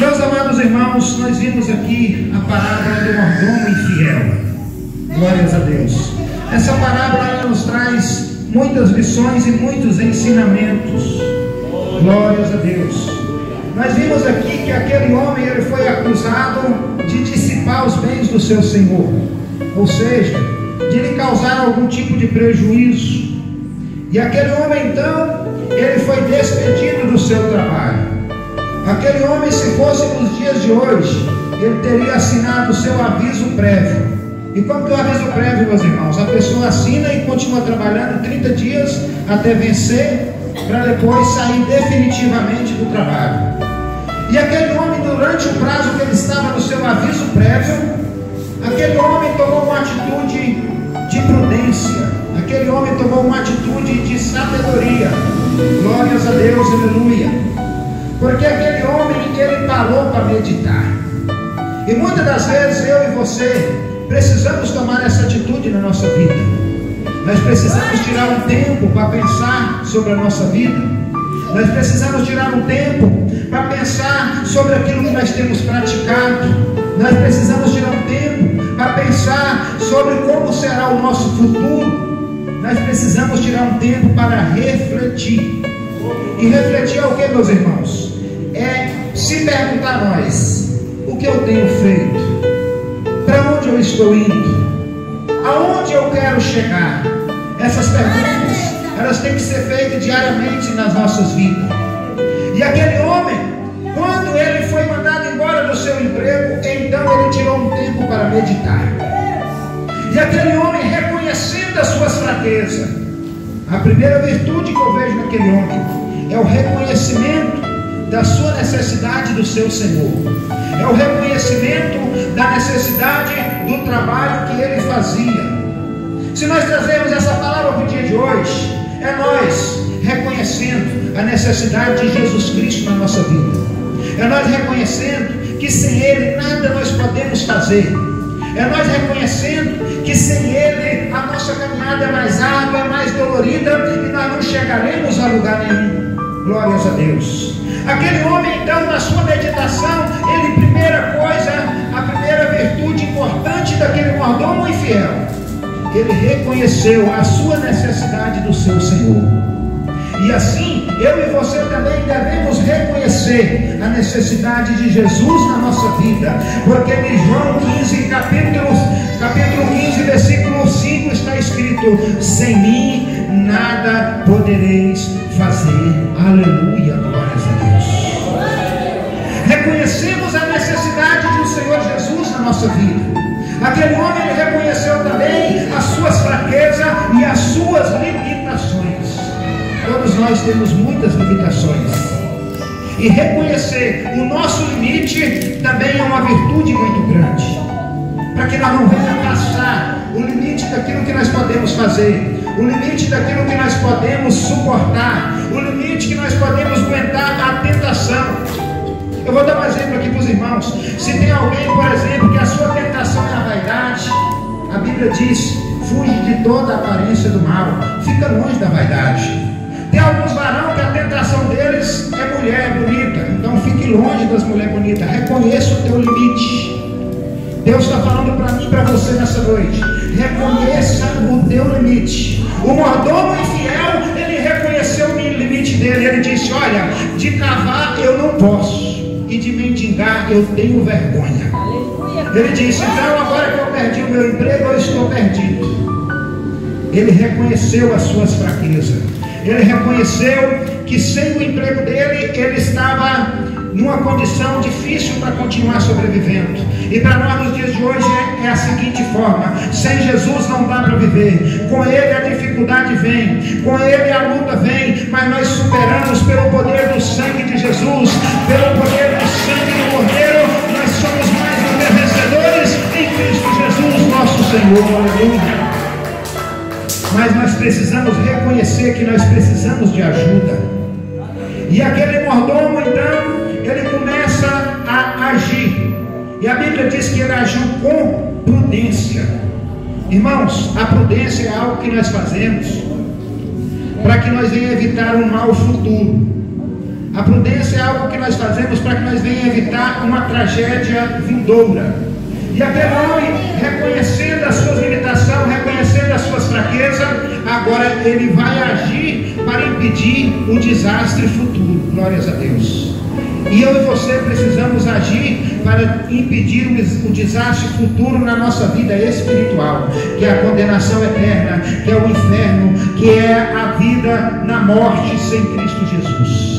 Meus amados irmãos, nós vimos aqui a parábola do mordomo infiel. Glórias a Deus. Essa parábola ela nos traz muitas lições e muitos ensinamentos. Glórias a Deus. Nós vimos aqui que aquele homem ele foi acusado de dissipar os bens do seu senhor, ou seja, de lhe causar algum tipo de prejuízo. E aquele homem então, ele foi despedido do seu trabalho. Aquele homem, se fosse nos dias de hoje, ele teria assinado o seu aviso prévio. E como que é o aviso prévio, meus irmãos? A pessoa assina e continua trabalhando 30 dias até vencer, para depois sair definitivamente do trabalho. E aquele homem, durante o prazo que ele estava no seu aviso prévio, aquele homem tomou uma atitude de prudência, aquele homem tomou uma atitude de sabedoria. Glórias a Deus, aleluia. Porque aquele homem, ele parou para meditar. E muitas das vezes eu e você precisamos tomar essa atitude na nossa vida. Nós precisamos tirar um tempo para pensar sobre a nossa vida. Nós precisamos tirar um tempo para pensar sobre aquilo que nós temos praticado. Nós precisamos tirar um tempo para pensar sobre como será o nosso futuro. Nós precisamos tirar um tempo para refletir. E refletir é o que, meus irmãos? É se perguntar a nós: o que eu tenho feito? Para onde eu estou indo? Aonde eu quero chegar? Essas perguntas, elas têm que ser feitas diariamente nas nossas vidas. E aquele homem, quando ele foi mandado embora do seu emprego, então ele tirou um tempo para meditar. E aquele homem, reconhecendo as suas fraquezas, a primeira virtude que eu vejo naquele homem é o reconhecimento da sua necessidade do seu Senhor. É o reconhecimento da necessidade do trabalho que ele fazia. Se nós trazemos essa palavra para o dia de hoje, é nós reconhecendo a necessidade de Jesus Cristo na nossa vida. É nós reconhecendo que sem Ele nada nós podemos fazer. É nós reconhecendo que sem Ele a nossa caminhada é mais árdua, é mais dolorida e nós não chegaremos a lugar nenhum. Glórias a Deus. Aquele homem então, na sua meditação, ele, primeira coisa, a primeira virtude importante daquele mordomo infiel, ele reconheceu a sua necessidade do seu Senhor. E assim, eu e você também devemos reconhecer a necessidade de Jesus na nossa vida, porque em João 15, capítulo 15, versículo 5 está escrito: sem mim nada podereis fazer. Aleluia, glórias a Deus. Reconhecemos a necessidade do Senhor Jesus na nossa vida. Aquele homem, ele reconheceu também as suas fraquezas e as suas limitações. Todos nós temos muitas limitações. E reconhecer o nosso limite também é uma virtude muito grande. Para que nós não venhamos passar o limite daquilo que nós podemos fazer, o limite daquilo que nós podemos suportar, o limite que nós podemos aguentar a tentação. Eu vou dar um exemplo aqui para os irmãos. Se tem alguém, por exemplo, que a sua tentação é a vaidade, a Bíblia diz: fuge de toda a aparência do mal, fica longe da vaidade. Tem alguns varões que a tentação deles é mulher bonita, então fique longe das mulheres bonitas. Reconheça o teu limite. Deus está falando para mim e para você nessa noite: reconheça o teu limite. O mordomo infiel, ele reconheceu o limite dele. Ele disse: olha, de cavar eu não posso, e de mendigar eu tenho vergonha. Ele disse: então agora que eu perdi o meu emprego, eu estou perdido. Ele reconheceu as suas fraquezas. Ele reconheceu que sem o emprego dele, ele estava numa condição difícil para continuar sobrevivendo. E para nós nos dias de hoje é a seguinte forma: sem Jesus não dá para viver. Com Ele a dificuldade vem, com Ele a luta vem, mas nós superamos pelo poder do sangue de Jesus, pelo poder do sangue do Cordeiro. Nós somos mais do que vencedores em Cristo Jesus nosso Senhor. Aleluia. Mas nós precisamos reconhecer que nós precisamos de ajuda. E aquele mordomo então, ele começa a agir. E a Bíblia diz que ele agiu com prudência. Irmãos, a prudência é algo que nós fazemos para que nós venhamos evitar um mal futuro. A prudência é algo que nós fazemos para que nós venhamos evitar uma tragédia vindoura. E até nós, reconhecendo as suas limitações, reconhecendo as suas fraquezas, agora ele vai agir para impedir o desastre futuro. Glórias a Deus. E eu e você precisamos agir para impedir o desastre futuro na nossa vida espiritual, que é a condenação eterna, que é o inferno, que é a vida na morte sem Cristo Jesus.